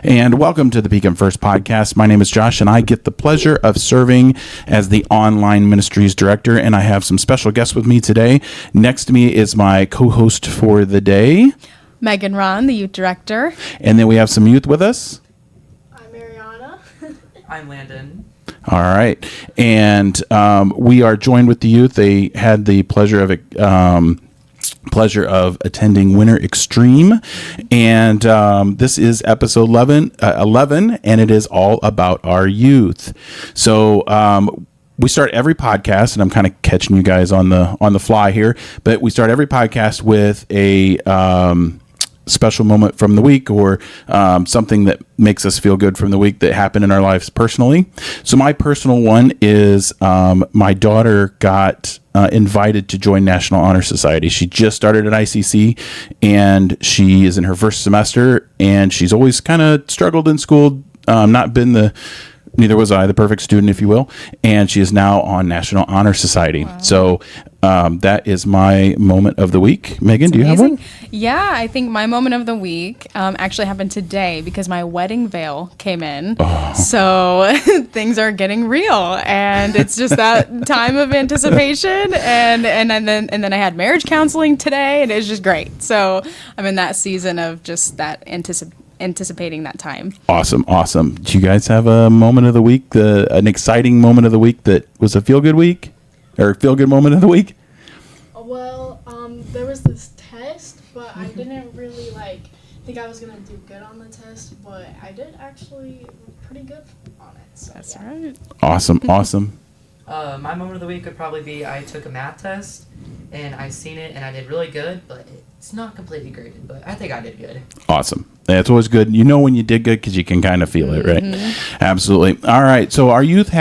And welcome to the Beacon First podcast. My name is Josh, and I get the pleasure of serving as the online ministries director. And I have some special guests with me today. Next to me is my co-host for the day, Megan Ron, the youth director. And then we have some youth with us. I'm Mariana. I'm Landon. All right. And we are joined with the youth. They had the pleasure of attending Winter Extreme, and this is episode 11, and it is all about our youth. So we start every podcast, and I'm kind of catching you guys on the fly here, but we start every podcast with a special moment from the week, or something that makes us feel good from the week that happened in our lives personally. So my personal one is my daughter got invited to join National Honor Society. She just started at ICC, and she is in her first semester, and she's always kind of struggled in school, neither was I, the perfect student, if you will. And she is now on National Honor Society. Wow. So that is my moment of the week. Megan, do you have one? Yeah, I think my moment of the week actually happened today because my wedding veil came in. Oh. So things are getting real, and it's just that time of anticipation. And then I had marriage counseling today, and it's just great. So I'm in that season of just that anticipating that time. Awesome. Do you guys have a moment of the week, an exciting moment of the week that was a feel-good week or feel-good moment of the week? Well, there was this test, but I didn't really think I was gonna do good on the test, but I did actually pretty good on it. So, that's right. Awesome. My moment of the week would probably be I took a math test, and I seen it, and I did really good, but it's not completely graded, but I think I did good. Awesome. That's always good. You know when you did good because you can kind of feel it, right? Mm-hmm. Absolutely. All right. So our youth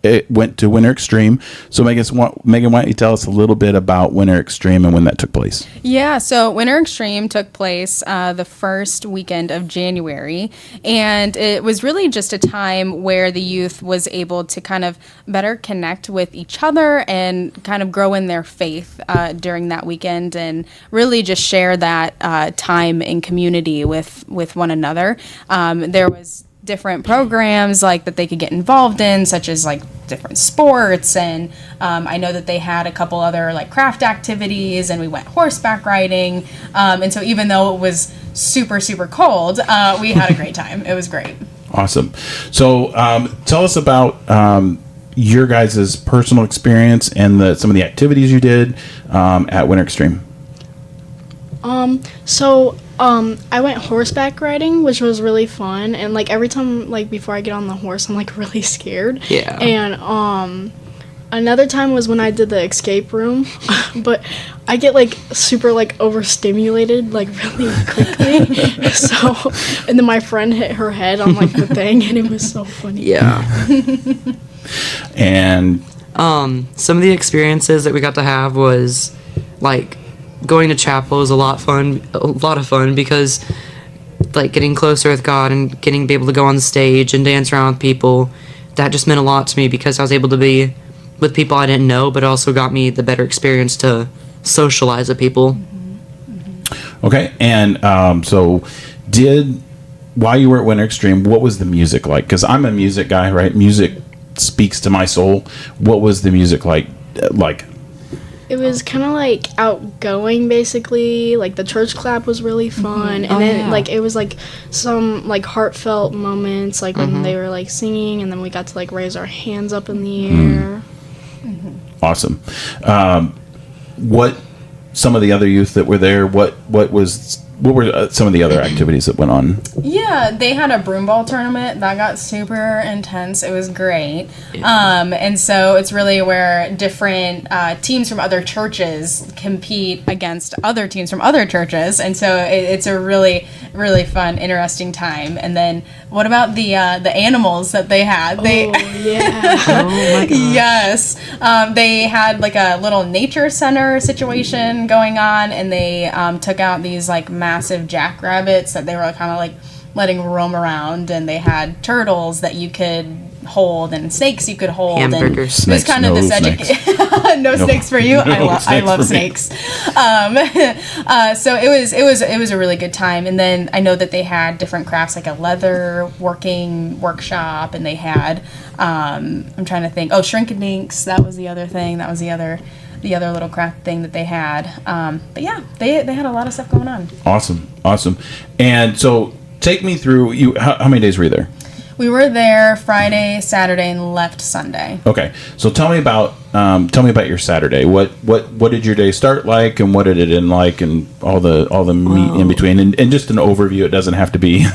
it went to Winter Extreme. So Megan, why don't you tell us a little bit about Winter Extreme and when that took place? Yeah, so Winter Extreme took place the first weekend of January, and it was really just a time where the youth was able to kind of better connect with each other and kind of grow in their faith during that weekend, and really just share that time in community with one another. There was different programs that they could get involved in, such as different sports, and I know that they had a couple other craft activities, and we went horseback riding, and so even though it was super cold, we had a great time. It was great. Awesome. So tell us about your guys' personal experience and some of the activities you did at Winter Extreme. I went horseback riding, which was really fun, and every time before I get on the horse, I'm really scared. Yeah. And another time was when I did the escape room, but I get super overstimulated really quickly. So, and then my friend hit her head on the thing, and it was so funny. Yeah. And some of the experiences that we got to have was going to chapel was a lot of fun because getting closer with God and be able to go on the stage and dance around with people, that just meant a lot to me because I was able to be with people I didn't know, but it also got me the better experience to socialize with people. Mm-hmm. Okay, and while you were at Winter Extreme, what was the music like? Because I'm a music guy, right? Music speaks to my soul. What was the music like? It was kind of outgoing, basically. The church clap was really fun, and then it was some heartfelt moments, when they were singing, and then we got to raise our hands up in the air. Mm-hmm. Awesome. What some of the other youth that were there? What were some of the other activities that went on? Yeah, they had a broom ball tournament that got super intense. It was great. Yeah. And so it's really where different teams from other churches compete against other teams from other churches. And so it's a really, really fun, interesting time. And then what about the animals that they had? Oh, yeah. Oh, my gosh. Yes. They had a little nature center situation going on, and they took out these massive jackrabbits that they were kind of letting roam around, and they had turtles that you could hold and snakes you could hold. Hamburgers. And it was Snakes, kind of no this snakes. no snakes for you. No I snakes love for me. snakes. So it was a really good time. And then I know that they had different crafts, like a leather working workshop, and they had I'm trying to think. Oh, Shrinkadinks. That was the other thing. That was the other little craft thing that they had. But yeah, they had a lot of stuff going on. Awesome. And so take me through, how many days were you there? We were there Friday, Saturday, and left Sunday. Okay, so tell me about your Saturday. What did your day start like, and what did it end like, and all the meat in between, and just an overview. It doesn't have to be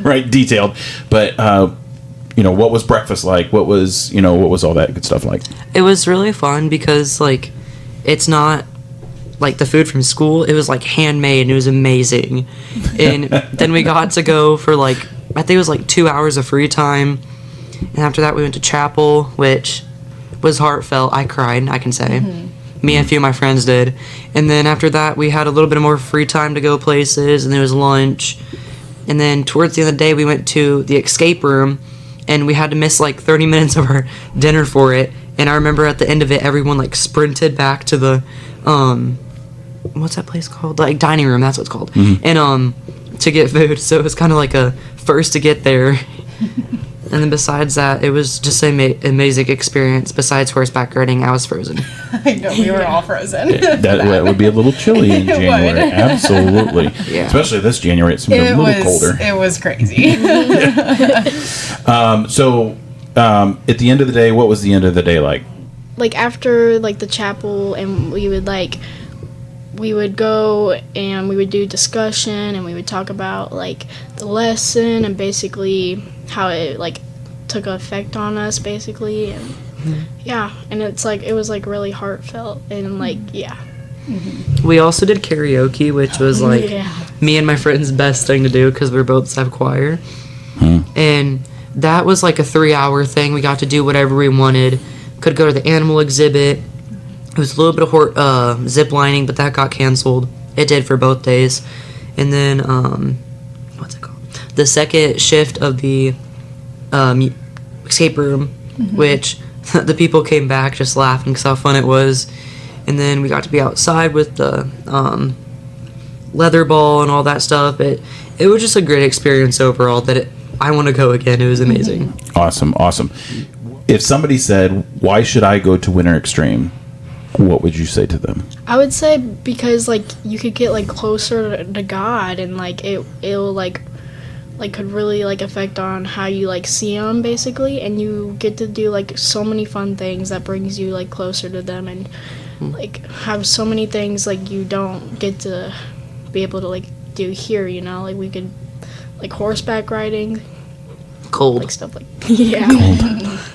right detailed, but what was breakfast like? What was all that good stuff like? It was really fun because, like, it's not like the food from school. It was, like, handmade, and it was amazing. And then we got to go for, like, I think it was, like, 2 hours of free time. And after that, we went to chapel, which was heartfelt. I cried, I can say. Mm-hmm. Me and a few of my friends did. And then after that, we had a little bit more free time to go places, and there was lunch. And then towards the end of the day, we went to the escape room, and we had to miss, like, 30 minutes of our dinner for it. And I remember at the end of it, everyone, like, sprinted back to the, what's that place called? Like, dining room, that's what it's called. Mm-hmm. And, to get food. So it was kind of like a first to get there. And then besides that, it was just an amazing experience. Besides horseback riding, I was frozen. I know, we were all frozen. That would be a little chilly in January. Absolutely. Yeah. Especially this January. It's a little colder. It was crazy. So at the end of the day, what was the end of the day like? Like after like the chapel, and we would go and we would do discussion, and we would talk about like the lesson and basically how it like took effect on us basically, and and it's like it was like really heartfelt and like We also did karaoke, which was like me and my friend's best thing to do because we're both staff choir. And that was like a 3-hour thing. We got to do whatever we wanted. Could go to the animal exhibit. It was a little bit of zip lining, but that got canceled. It did for both days. And then, what's it called? The second shift of the escape room, which the people came back just laughing because how fun it was. And then we got to be outside with the leather ball and all that stuff. It was just a great experience overall I want to go again. It was amazing. Awesome. If somebody said, why should I go to Winter Extreme? What would you say to them? I would say because like you could get like closer to God, and like it'll like could really like affect on how you like see Him basically, and you get to do like so many fun things that brings you like closer to them, and like have so many things like you don't get to be able to like do here, like we could like horseback riding, cold, like stuff like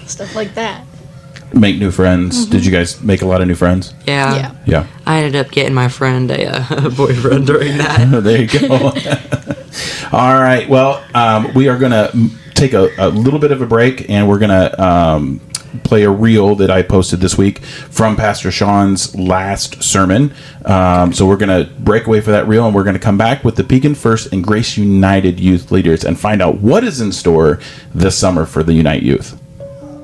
stuff like that. Make new friends. Did you guys make a lot of new friends? Yeah. Yeah. I ended up getting my friend a boyfriend during that. There you go. All right. Well, we are going to take a little bit of a break, and we're going to play a reel that I posted this week from Pastor Sean's last sermon. So we're going to break away for that reel, and we're going to come back with the Pekin First and Grace United youth leaders and find out what is in store this summer for the Unite youth.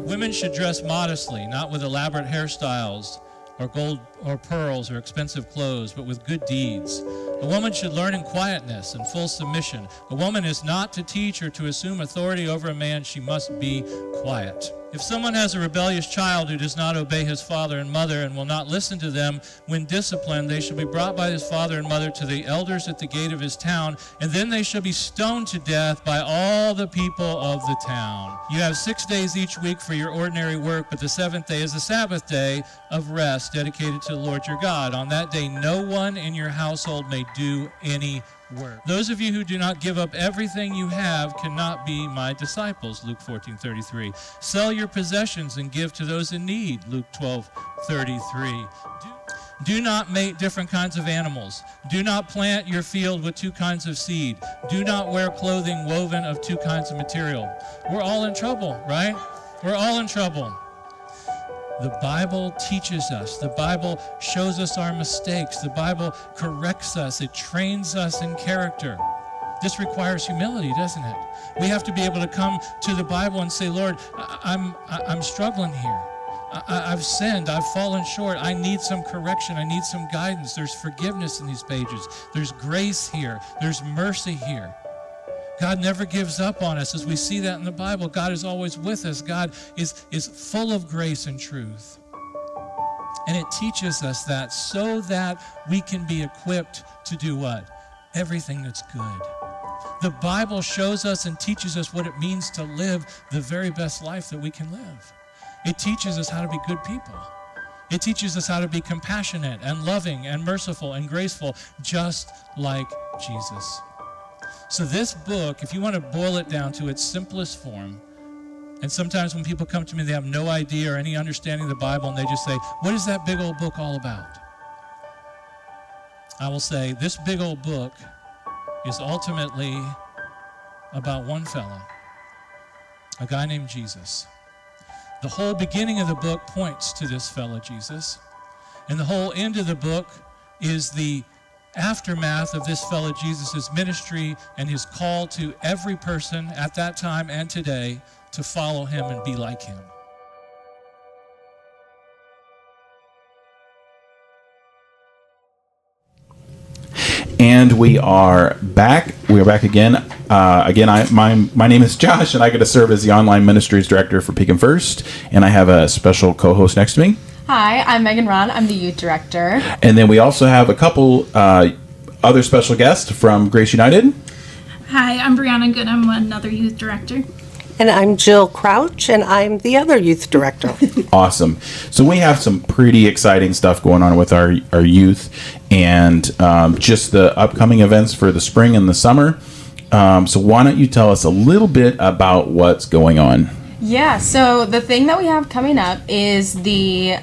Women should dress modestly, not with elaborate hairstyles or gold or pearls or expensive clothes, but with good deeds. A woman should learn in quietness and full submission. A woman is not to teach or to assume authority over a man. She must be quiet. If someone has a rebellious child who does not obey his father and mother and will not listen to them when disciplined, they shall be brought by his father and mother to the elders at the gate of his town, and then they shall be stoned to death by all the people of the town. You have 6 days each week for your ordinary work, but the seventh day is the Sabbath day of rest dedicated to the Lord your God. On that day, no one in your household may do any work. Those of you who do not give up everything you have cannot be my disciples, Luke 14:33. Sell your possessions and give to those in need, Luke 12:33. Do not mate different kinds of animals. Do not plant your field with 2 kinds of seed. Do not wear clothing woven of 2 kinds of material. We're all in trouble, right? We're all in trouble. The Bible teaches us. The Bible shows us our mistakes. The Bible corrects us. It trains us in character. This requires humility, doesn't it? We have to be able to come to the Bible and say, Lord, I'm struggling here. I've sinned. I've fallen short. I need some correction. I need some guidance. There's forgiveness in these pages. There's grace here. There's mercy here. God never gives up on us. As we see that in the Bible, God is always with us. God is full of grace and truth. And it teaches us that so that we can be equipped to do what? Everything that's good. The Bible shows us and teaches us what it means to live the very best life that we can live. It teaches us how to be good people. It teaches us how to be compassionate and loving and merciful and graceful, just like Jesus. So this book, if you want to boil it down to its simplest form, and sometimes when people come to me, they have no idea or any understanding of the Bible, and they just say, what is that big old book all about? I will say, this big old book is ultimately about one fellow, a guy named Jesus. The whole beginning of the book points to this fellow Jesus, and the whole end of the book is the aftermath of this fellow Jesus' ministry and his call to every person at that time and today to follow him and be like him. And we are back. We are back again. My name is Josh, and I get to serve as the online ministries director for Pekin First. And I have a special co-host next to me. Hi, I'm Megan Ron. I'm the youth director. And then we also have a couple other special guests from Grace United. Hi, I'm Brianna Good. I'm another youth director. And I'm Jill Crouch, and I'm the other youth director. Awesome. So we have some pretty exciting stuff going on with our youth and just the upcoming events for the spring and the summer. So why don't you tell us a little bit about what's going on? Yeah, so the thing that we have coming up is the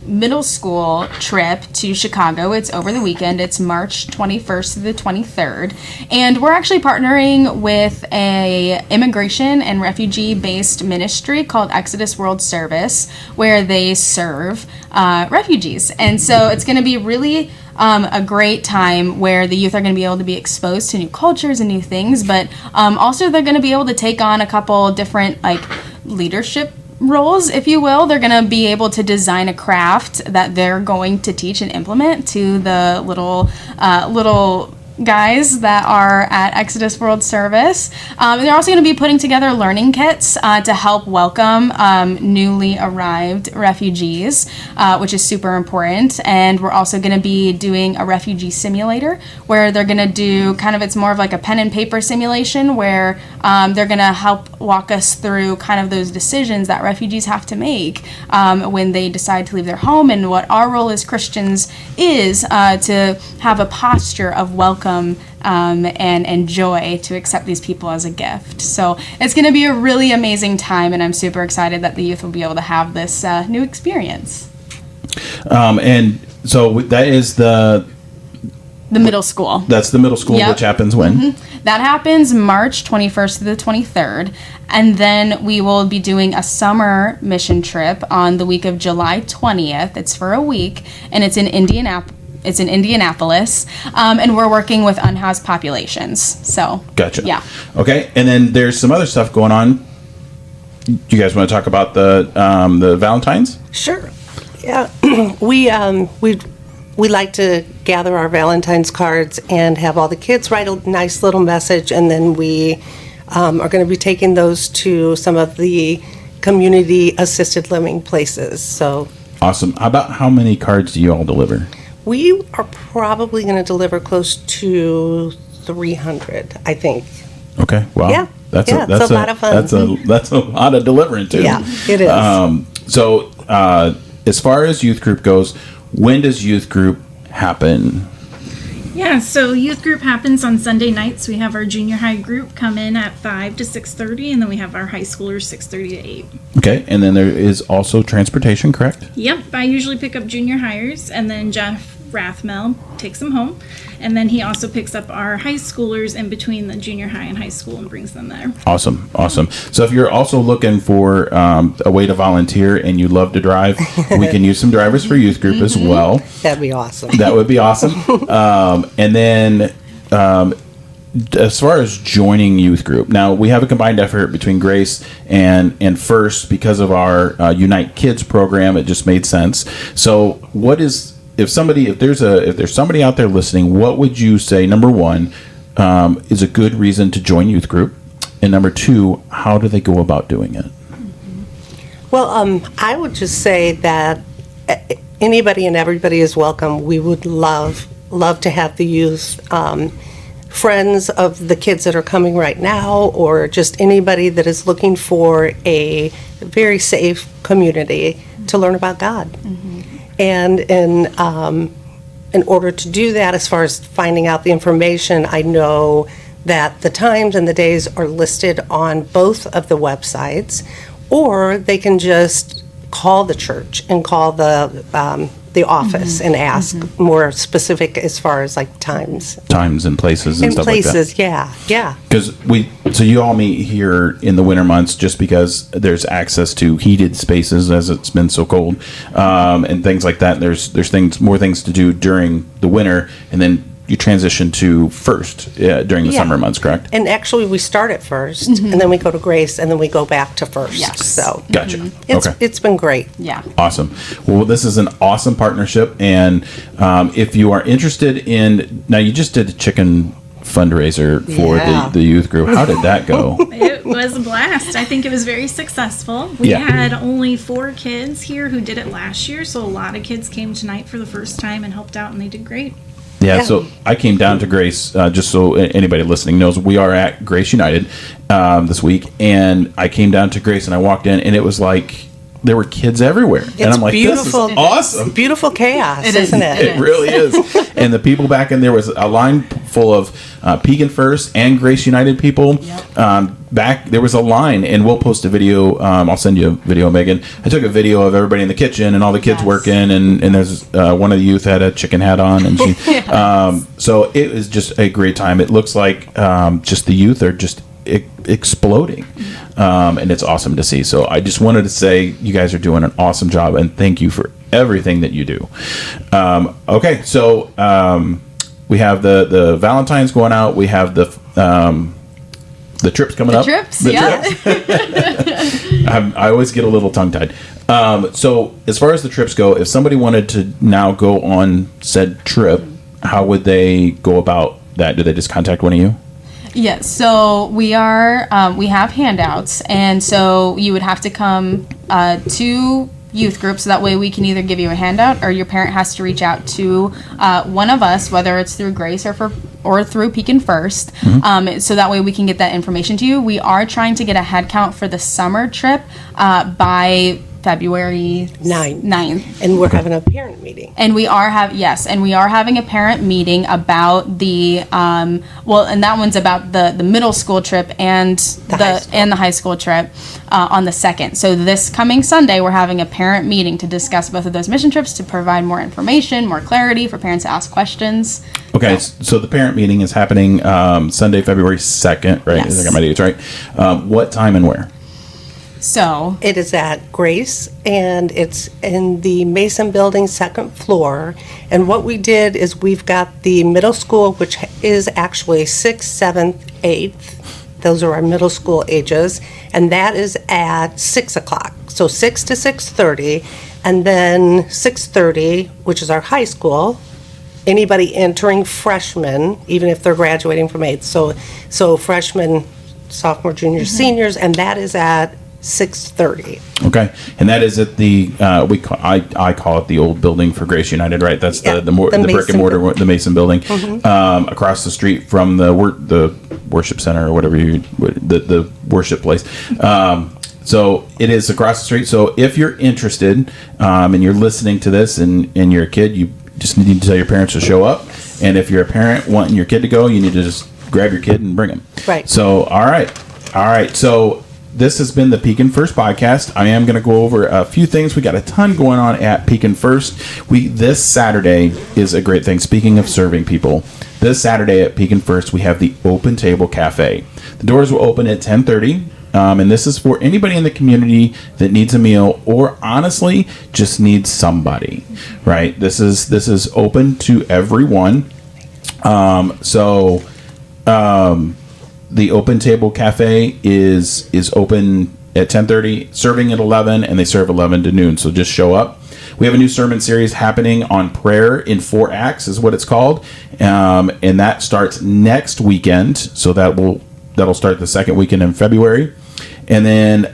middle school trip to Chicago. It's over the weekend. It's March 21st to the 23rd. And we're actually partnering with a immigration and refugee-based ministry called Exodus World Service, where they serve refugees. And so it's going to be really a great time where the youth are going to be able to be exposed to new cultures and new things, but also they're going to be able to take on a couple different leadership roles, if you will. They're going to be able to design a craft that they're going to teach and implement to the little guys that are at Exodus World Service. And they're also going to be putting together learning kits to help welcome newly arrived refugees, which is super important. And we're also going to be doing a refugee simulator where they're going to do it's more of like a pen and paper simulation where they're going to help walk us through kind of those decisions that refugees have to make when they decide to leave their home, and what our role as Christians is to have a posture of welcome and joy to accept these people as a gift. So it's going to be a really amazing time, and I'm super excited that the youth will be able to have this new experience. And so that is the middle school. That's the middle school, Yep. which happens when? Mm-hmm. That happens March 21st to the 23rd. And then we will be doing a summer mission trip on the week of July 20th. It's for a week, and it's in Indianapolis. And we're working with unhoused populations. So Gotcha. Yeah. Okay, and then there's some other stuff going on. You guys want to talk about the Valentines? Sure. Yeah. We like to gather our Valentine's cards and have all the kids write a nice little message, and then we are going to be taking those to some of the community assisted living places. So Awesome. About how many cards do you all deliver? we are probably going to deliver close to 300, I think. Okay. Wow. Yeah. That's It's a lot of fun. That's a lot of delivering too. Yeah, it is. So as far as youth group goes, when does youth group happen? Yeah, so youth group happens on Sunday nights. We have our junior high group come in at 5 to 6:30, and then we have our high schoolers 6:30 to 8. Okay, and then there is also transportation, correct? Yep, I usually pick up junior hires, and then Jeff Rathmel takes them home. And then he also picks up our high schoolers in between the junior high and high school and brings them there. Awesome. So if you're also looking for a way to volunteer and you love to drive, we can use some drivers for youth group as well. That'd be awesome. That would be awesome. And then as far as joining youth group, now we have a combined effort between Grace and First because of our Unite Kids program. It just made sense. So, what is if there's somebody out there listening, what would you say? Number one, is a good reason to join youth group, and number two, how do they go about doing it? Well, I would just say that anybody and everybody is welcome. We would love to have the youth, friends of the kids that are coming right now, or just anybody that is looking for a very safe community to learn about God. And in order to do that, as far as finding out the information, I know that the times and the days are listed on both of the websites, or they can just call the church and call the office and ask more specific as far as like times And places and and stuff places. like that. Yeah. Because so you all meet here in the winter months just because there's access to heated spaces as it's been so cold, and things like that. There's more things to do during the winter, and then you transition to First during the Yeah. summer months, correct? And actually, we start at First, and then we go to Grace, and then we go back to First. Yes. So Gotcha. it's Okay. it's been great. Yeah. Awesome. Well, this is an awesome partnership, and if you are interested in, now you just did a chicken fundraiser for Yeah. the youth group. How did that go? It was a blast. I think it was very successful. We Yeah. had only 4 kids here who did it last year, so a lot of kids came tonight for the first time and helped out, and they did great. Yeah, Yeah. so I came down to Grace, just so anybody listening knows, we are at Grace United this week, and I came down to Grace and I walked in, and it was like there were kids everywhere, and It's I'm like, beautiful. this is awesome. Beautiful chaos, It is. isn't it? It really is. And the people back in there was a line full of Pekin First and Grace United people. Back there was a line, and we'll post a video. I'll send you a video, Megan. I took a video of everybody in the kitchen and all the kids Yes. working, and there's one of the youth had a chicken hat on, and she. So it was just a great time. It looks like just the youth are just exploding, and it's awesome to see. So I just wanted to say you guys are doing an awesome job, and thank you for everything that you do. Okay, so we have the Valentine's going out. We have the trips coming up. Trips, The yeah. trips. I always get a little tongue tied. So as far as the trips go, if somebody wanted to now go on said trip, how would they go about that? Do they just contact one of you? Yes, so we have handouts, and so you would have to come to youth group, so that way we can either give you a handout, or your parent has to reach out to one of us, whether it's through Grace or through Pekin First, so that way we can get that information to you. We are trying to get a head count for the summer trip by February 9th. And we're having a parent meeting. And we are having a parent meeting about the and that one's about the middle school trip and the high school trip on the 2nd. So this coming Sunday, we're having a parent meeting to discuss both of those mission trips, to provide more information, more clarity for parents to ask questions. Okay, so the parent meeting is happening Sunday, February 2nd, right? Yes. I got my dates right. What time and where? So It is at Grace, and it's in the Mason Building, 2nd floor. And what we did is we've got the middle school, which is actually 6th, 7th, 8th. Those are our middle school ages. And that is at 6 o'clock. So 6 to 6:30. And then 6:30, which is our high school. Anybody entering freshmen, even if they're graduating from 8th. So freshmen, sophomore, junior, seniors, and that is at 6:30. Okay, and that is at the I call it the old building for Grace United, right? That's Yeah, the brick and Mason mortar, the Mason building, across the street from the worship center or whatever the worship place. So it is across the street. So if you're interested and you're listening to this and you're a kid, you just need to tell your parents to show up. And if you're a parent wanting your kid to go, you need to just grab your kid and bring him. Right. So all right. So this has been the Pekin First podcast. I am going to go over a few things. We got a ton going on at Pekin First. This Saturday is a great thing. Speaking of serving people, this Saturday at Pekin First, we have the Open Table Cafe. The doors will open at 10:30. And this is for anybody in the community that needs a meal, or honestly just needs somebody, right? This is open to everyone. So The Open Table Cafe is open at 10:30, serving at 11, and they serve 11 to noon. So just show up. We have a new sermon series happening on prayer in 4 acts, is what it's called, and that starts next weekend. So that'll start the second weekend in February, and then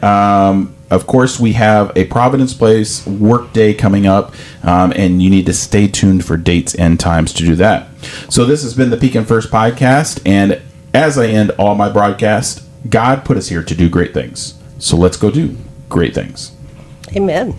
of course we have a Providence Place work day coming up, and you need to stay tuned for dates and times to do that. So this has been the Peak and First podcast, and as I end all my broadcasts, God put us here to do great things. So let's go do great things. Amen.